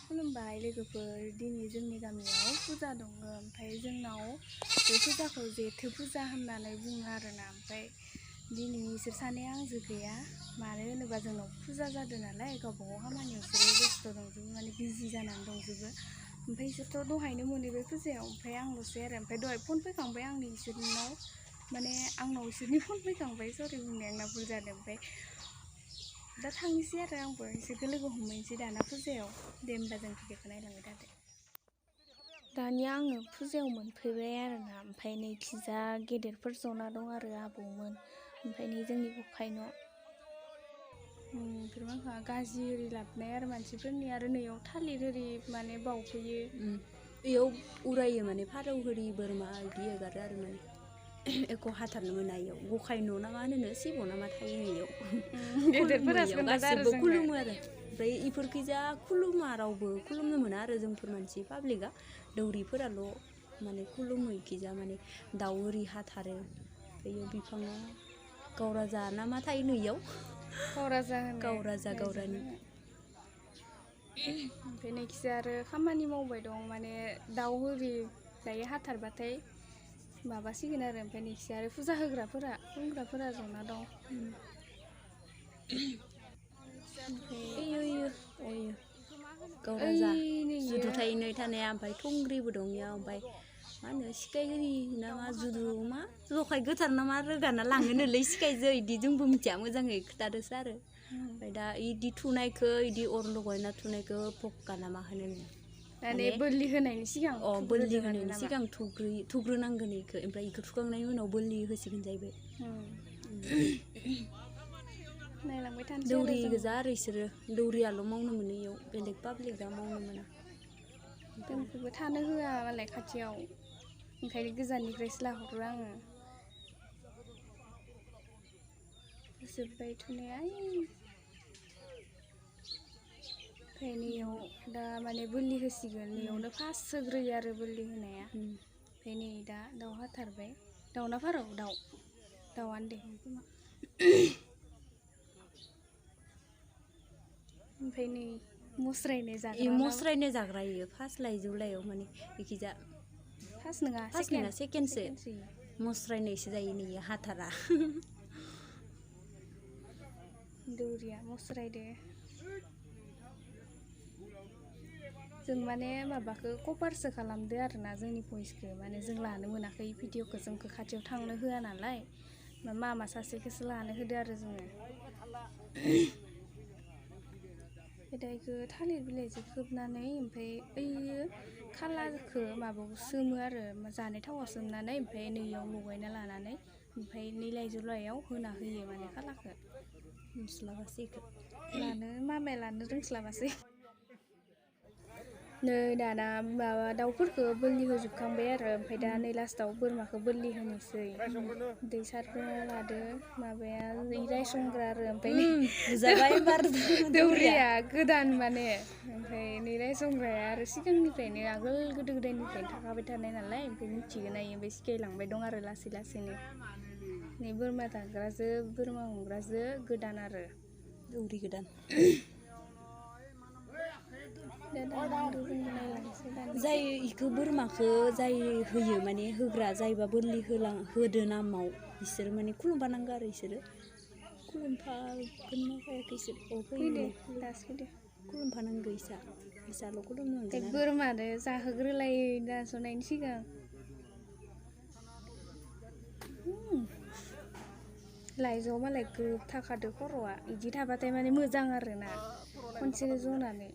खुलुमबाय लोगोफोर, दिनै जोंनि गामियाव फुजा दङ। ओमफ्राय जोंनाव बे फुजाखौ जेथो फुजा होननानै बुङो आरोना। ओमफ्राय दिनै इसोर सानैया आंजों गैया, मानो होनोबा जोंनाव फुजा जादों नालाय गावबागाव खामानियाव बिसोरो बेस्थ' दंजोबो, माने बिजि जानानै दंजोबो। ओमफ्राय इसोरथ' दहायनो मोनहैबाय फुजायाव, ओमफ्राय आंल'सै आरो। ओमफ्राय दहाय फन फैखांबाय आंनि इसोरनाव, माने आंनाव इसोरनि फन फैखांबाय, सरि बुंनाया आंना भुल जादों। ओमफ्राय दा थांनोसै आरो आंबो इसोरखौ लोगो हमहैनोसै दाना फुजायाव। दे होमबा जों भिडिअखौ नायलांबाय थादो। दानिया आङो फुजायाव मोनफैबाय आरोना। ओमफ्राय नैखिजा गेदेरफोर जना दं आरो आबौमोन, ओमफ्राय नै जोंनि गखाय न'। फोरमानखा गाजि ओरि लाबोनाय आरो मानसिफोरनि, आरो नैयाव थालिर ओरि माने बावफैयो। बेयाव उरायो माने फारौ होरि बोरमा बिदि एगारो आरो माने एख' हाथारनो मोना इयाव। गखाय न' ना मा होनो, सिब' ना मा थायो इयाव। गेदेरफोरासो खोन्थादो आरो गासिबो जोंनो। खुलुमो आरो। ओमफ्राय इफोरखैजा खुलुमा रावबो, खुलुमनो मोना आरो जोंफोर मानसि पाब्लिकआ। दौरिफोराल' माने खुलुमो इखिजा, माने दाउ ओरि हाथारो। ओमफ्राय बिफाङा गावराजा ना मा थायो नै इयाव। गावराजा होनो। गावराजा गावरानि। ओमफ्राय नैखिजा आरो खामानि मावबाय दं, माने दाउ ओरि दायो हाथारबाथाय माबासिगोन आरो। ओमफ्राय नैखिजा आरो फुजा होग्राफोरा खुलुमग्राफोरा जना दं। गावराजा जुदुथायनै थानाया, ओमफ्राय थुंग्रिबो दं इयाव। ओमफ्राय मा होनो सिखाय होरि ना मा, जुदु मा लखाय गोथार ना मा रोगाना लाङोनोलै सिखायजों, इदि जोंबो मिथिया मोजाङै, खोथादोसो आरो। ओमफ्राय दा इदि थुनायखौ, इदि अर लगायना थुनायखौ भक्का ना मा होनो। माने बोलि होनायनि सिगां बोलि होनायनि सिगां थुग्रोनांगोन इखौ, ओमफ्राय इखौ थुखांनायनि उनाव बोलि होसिगोन जाहैबाय। नायलांबाय थानोसै दौरि गोजा आरो इसोरो, दौरियाल' मावनो मोनो इयाव, बेलेग पाब्लिकआ मावनो मोना। जोंखौबो थानो होआ मालाय खाथियाव, ओंखायनो गोजाननिफ्रायसो लाहरो आङो। जोब्बाय थुनाया। ओमफ्राय नैयाव दा माने बोलि होसिगोन, नैयावनो फार्स्ट होग्रोयो आरो बोलि होनाया। ओमफ्राय नै दा दाउ हाथारबाय। दाउना फारौ? दाउआनो दे। ओमफ्राय नै मस्रायनाय जाग्रा ना? मस्रायनाय जाग्रा इयो फार्स्ट लाइजौ लाइयाव, माने इखिजा फार्स्ट नङा सेकेन्डसो। मस्रायनायसो जायो नैयो, हाथारा। दौरिया मस्रायदो। जों माने माबाखौ कभारसो खालामदो आरोना, जोंनि भइसखौ माने जों लानो मोनाखै भिडिअखौ, जोंखौ खाथियाव थांनो होआ नालाय। मामा सासेखौसो लानो होदो आरो जोङो। बेखौ थालिर बिलाइजों खोबनानै, ओमफ्राय ओइयो खालारखौ माबायाव सोमो आरो, जानाय थावआव सोमनानै, ओमफ्राय नैयाव लगायना लानानै, ओमफ्राय नै लाइजौ लाइयाव होना होयो माने खालारखौ। मोनस्लाबासै इखौ मामाया लानो रोंस्लाबासै। नै दाना माबा दाउफोरखौ बोलि होजोबखांबाय आरो। ओमफ्राय दा नै लास्टाव बोरमाखौ बोलि होनोसै। दै सारफोरना लादो माबाया रायसंग्रा आरो। ओमफ्राय दौरिया गोदान माने, ओमफ्राय नै रायसंग्राया आरो सिगांनिफ्रायनो आगोल गोदो गोदायनिफ्रायनो थाखाबाय थानाय नालाय, ओमफ्राय मिथिगोन इयो, ओमफ्राय सिखायलांबाय दं आरो लासै लासैनो। नै बोरमा दानग्राजो बोरमा हमग्राजो गोदान आरो। दौरि गोदान। जाय इखौ बोरमाखौ जाय होयो, माने होग्रा जायबा बोलि होदो नामाव, बिसोर माने खुलुमफानांगौ आरो। इसोरो खुलुमफागोन ना फायाखै इसोर? फैदो दासो फैदो। खुलुमफानांगौ इसाल' खुलुमनो मोनगोन आरो। बोरमानो जाहोग्रोलायो दानस'नायनि सिगां। लाइजौआव मालाय ग्रोब थाखादो खर'आ, बिदि थाबाथाय माने मोजां आरोना, खनसेनो जनानै।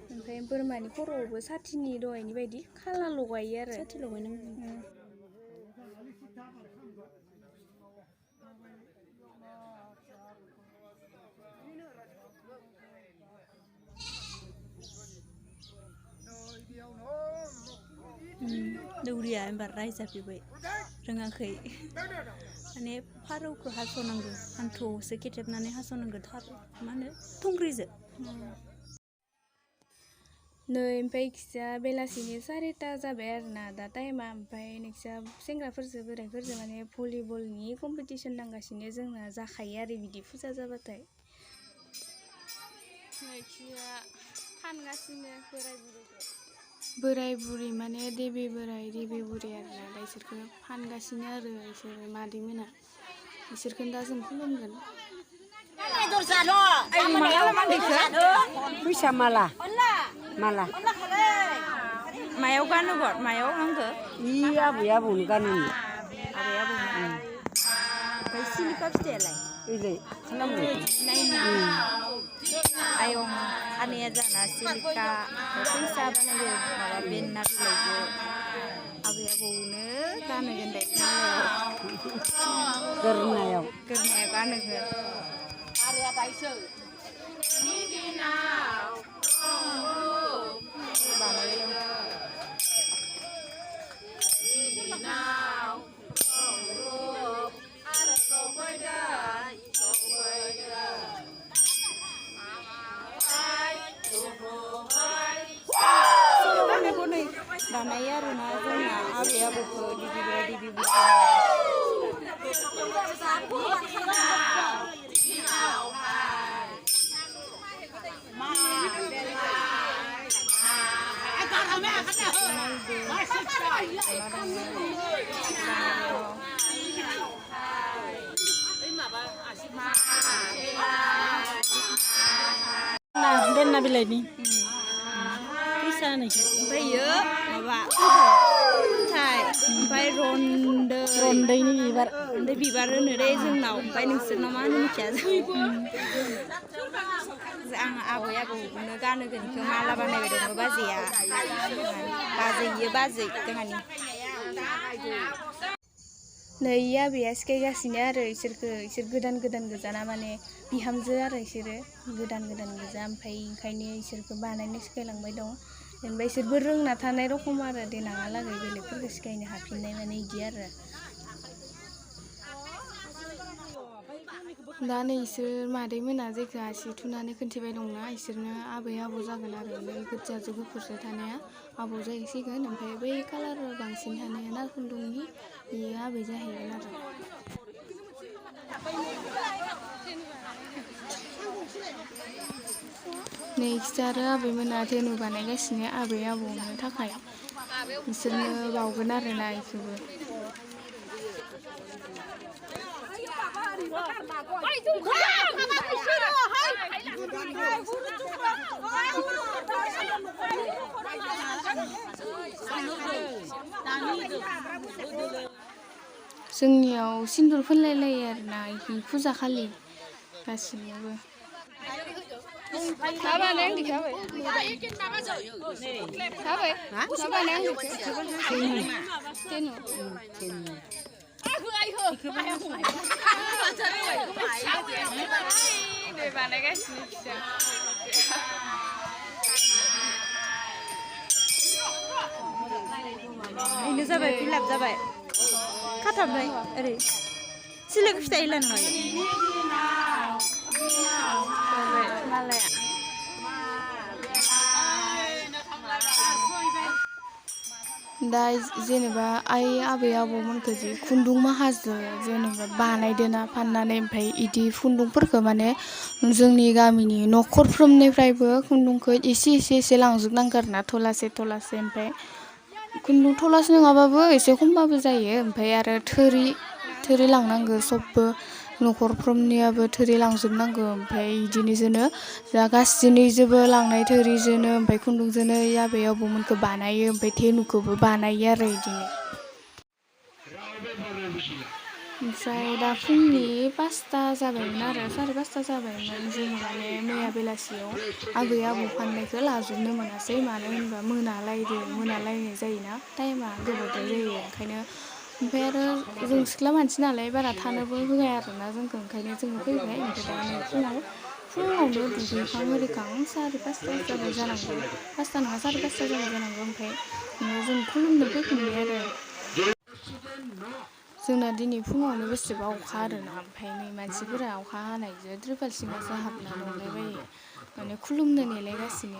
ओमफ्राय बोरमानि खर'आवबो साथिनि दहायनि बायदि खाला लगायो आरो। साथि लगायनांगौ। दौरिया एबार रायजाफैबाय, रोङाखै। माने फारौखौ हास'नांगौ, हान्थुआवसो खेथेबनानै हास'नांगौ, मा होनो थुंग्रिजों। नै ओमफ्राय इखिजा बेलासिनि 4टा जाबाय आरोना दा टाइमा। ओमफ्राय नैखिजा सेंग्राफोरजों बोराइफोरजों माने भलिबलनि कम्पिटिसन नांगासिनो, जोंना जाखायो आरो बिदि फुजा जाबाथाय। माइखिया फानगासिनो बोराय बुरि माने देबि बोराय देबि बुरि आरोना दा इसोरखौ फानगासिनो आरो इसोरो मादैमोना इसोरखौनो दा जों खुलुमगोन फैसा माला मायाव गानोगोन मायाव हांखो इ आबै आबौनो गानोनो आबै आबौ ओमफ्राय सिलिखा फिथाइयालाय ओइलाय खालामो आयं खानाया जाना सिलिखा फैसा बानायो माबा बेनना बिलाइजों आबै आबौनो गानहोगोन दायो गोरनायाव गानहोगोन बानायो आरोना जोंना आबै आबौखौ दिदि बोराय दिदि बुरि बेनना बिलाइनि फैसा ओमफ्रायो माबा खुन्थाइ ओमफ्राय रन्दैनि बिबार होनो रे जोंनाव ओमफ्राय नोंसोरनाव मा होनो मिथिया आं आबै आबौनो गानहोगोन बेखौ माला बानायबाय दङ बाजै जोंहानि नै आबैया सिखायगासिनो आरो इसोर गोदान गोजाना माने बिहामजो आरो इसोरो गोदान गोजा ओमफ्राय ओंखायनो इसोरखौ बानायनो सिखायलांबाय दं जेनेबा इसोरबो रोंना थानाय रखम आरो देनाङालागै बेलेगफोरखौ सिखायनो हाफिननाय माने इदि आरो दा नै इसोर मादैमोना जेखौ आसि थुनानै खोन्थिबाय दंना इसोरनो आबै आबौ जागोन आरो बै गोजाजों गुफुरजों थानाया आबौ जाहैसिगोन ओमफ्राय बै कालार बांसिन थानाया ना खुन्दुंनि बेयो आबै जाहैगोन आरो नेक्स्ट आरो आबैमोना धेनु बानायगासिनो आबै आबौनो थाखाय बिसोरनो बावगोन आरोना इखौबो जोंनियाव सिन्दुर फोनलायलायो आरोना इखि फुजा खालि गासिनियावबो बेनो जाबाय फिलाप जाबाय खाथाबबाय ओरै सिलिखा फिथाइ होलानो मायो मालाया दा जेनेबा आबै आबौमोनखौ जि खुन्दुं माहाजो जेनेबा बानायदोना फाननानै ओमफ्राय इदि खुन्दुंफोरखौ माने जोंनि गामिनि न'खरफ्रोमनिफ्रायबो खुन्दुंखौ एसे लांजोबनांगौ आरोना थलासे ओमफ्राय खुन्दुं थलासे नङाबाबो एसे खमबाबो जायो ओमफ्राय आरो थोरि लांनांगौ सबबो न'खरफ्रोमनियाबो थोरि लांजोबनांगौ ओमफ्राय इदिनो जा गासैनिजोंबो लांनाय थोरिजोंनो ओमफ्राय खुन्दुंजोंनो आबै आबौमोनखौ बानायो ओमफ्राय धेनुखौबो बानायो आरो इदिनो ओमफ्राय दा फुंनि 5टा जाबायमोन आरो 5:30 जाबायमोन जोङो माने मैया बेलासियाव आबै आबौ फाननायखौ लाजोबनो मोनासै मानो होनबा मोनालायनाय जायोना टाइमा गोबावद्राय जायो ओंखायनो ओमफ्राय आरो जों सिख्ला मानसि नालाय बारा थानोबो होआ आरोना जोंखौ ओंखायनो जोङो फैबाय ओमफ्राय दा नै फुङावनो दुगैखां ओरिखां 5:30 जाबाय जानांगौ 5टा नङा 5:30 जाबाय जानांगौ ओमफ्राय न'आव जों खुलुमनो फैफिनबाय आरो जोंना दिनै फुङावनो बेसेबा अखा आरोना ओमफ्राय नै मानसिफोरा अखा हानायजों त्रिपाल सिङावसो हाबना दंलायबायो माने खुलुमनो नेलायगासिनो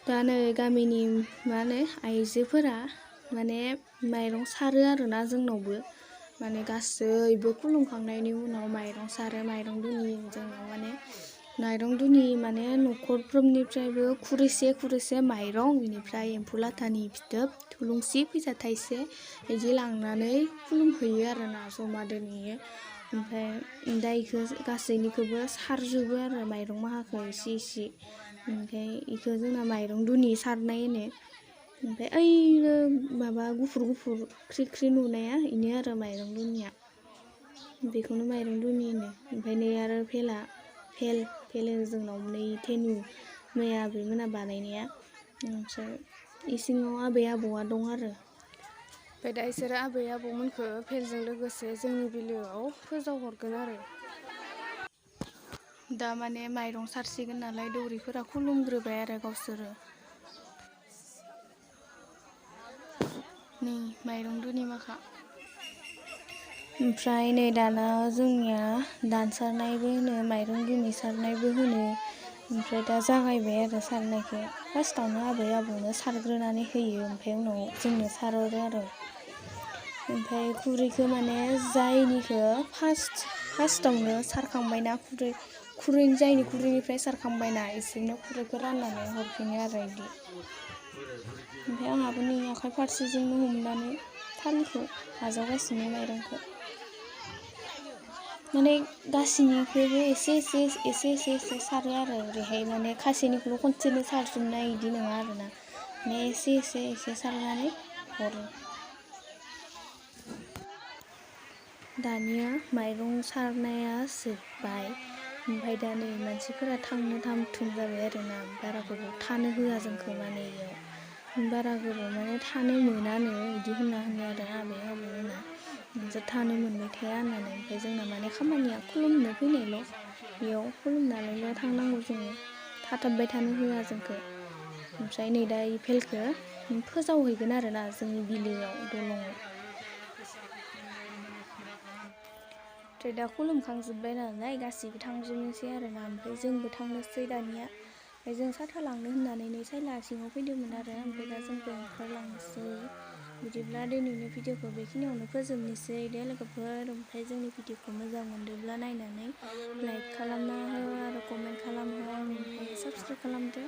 दा नै गामिनि मा होनो आइजोफोरा माने माइरं सारो आरोना जोंनावबो माने गासैबो खुलुमखांनायनि उनाव माइरं सारो माइरं दुनि जोंनाव माने माइरं दुनि माने न'खरफ्रोमनिफ्रायबो खुरैसे माइरं बेनिफ्राय एम्फौ लाथानि फिथोब थुलुंसि फैसा थाइसे बिदि लांनानै खुलुमहैयो आरोना जमा दोनहैयो ओमफ्राय दा इखो गासैनिखौबो सारजोबो आरो माइरं माहाखौ इसे ओमफ्राय इखो जोंना माइरं दुनि सारनाय होनो ओमफ्राय ओइनो माबा गुफुर ख्रि ख्रि नुनाया इनो आरो माइरं दुनिया बेखौनो माइरं दुनि होनो ओमफ्राय नै आरो भेल होनो जोंनाव नै धेनु मैया आबैमोना बानायनाया ओमफ्राय इसिङाव आबै आबौआ दं आरो ओमफ्राय दा इसोरो आबै आबौमोनखौ भेलजों लोगोसे जोंनि बिलोआव फोजावहरगोन आरो दा माने माइरं सारसिगोन नालाय दौरिफोरा खुलुमग्रोबाय आरो गावसोरो नै माइरं दुनि माखा ओमफ्राय नै दाना जोंनिया दानसारनायबो होनो माइरं दुनि सारनायबो होनो ओमफ्राय दा जागायबाय आरो सारनायखौ फार्स्टआवनो आबै आबौनो सारग्रोनानै होयो ओमफ्राय उनाव जोंनो सारहरो आरो ओमफ्राय खुरैखौ माने जायनिखौ फार्स्टआवनो सारखांबायना जायनि खुरैनिफ्राय सारखांबायना इसोरनो खुरैखौ राननानै हरफिनो आरो इदि ओमफ्राय आंहाबो नै आखाइ फारसेजोंनो हमनानै थालिखौ आजावगासिनो माइरंखौ माने गासैनिखौबो एसे सारो आरो ओरैहाय माने खासेनिखौल' खनसेनो सारजोबनाय इदि नङा आरोना माने एसे सारनानै हरो दानिया माइरं सारनाया जोब्बाय ओमफ्राय दा नै मानसिफोरा थांनो थाम थुम जाबाय आरोना बारा गोबाव थानो होआ जोंखौ माने इयाव बारा गोबाव माने थानो मोनानो इदि होनो आरो आबै आबौमोना नोंसोर थानो मोनबाय थाया होननानै ओमफ्राय जोंना माने खामानिया खुलुमनो फैनायल' बेयाव खुलुमनानैल' थांनांगौ जोङो थाथाबबाय थानो होआ जोंखौ ओमफ्राय नै दा इ भेलखौ फोजावहैगोन आरोना जोंनि बिलोआव दलंआव ओमफ्राय दा खुलुमखांजोब्बाय नालाय गासिबो थांजोबनोसै आरोना ओमफ्राय जोंबो थांनोसै दानिया ओमफ्राय जों साथा लांनो होननानै नै सायला सिङाव फैदोंमोन आरो ओमफ्राय दा जोंबो ओंखारलांनोसै बिदिब्ला दिनैनि भिडिअखौ बेखिनियावनो फोजोबनोसै दे लोगोफोर ओमफ्राय जोंनि भिडिअखौ मोजां मोनदोंब्ला नायनानै लाइक खालामना हो आरो कमेन्ट खालामहो ओमफ्राय साबस्क्राइब खालामदो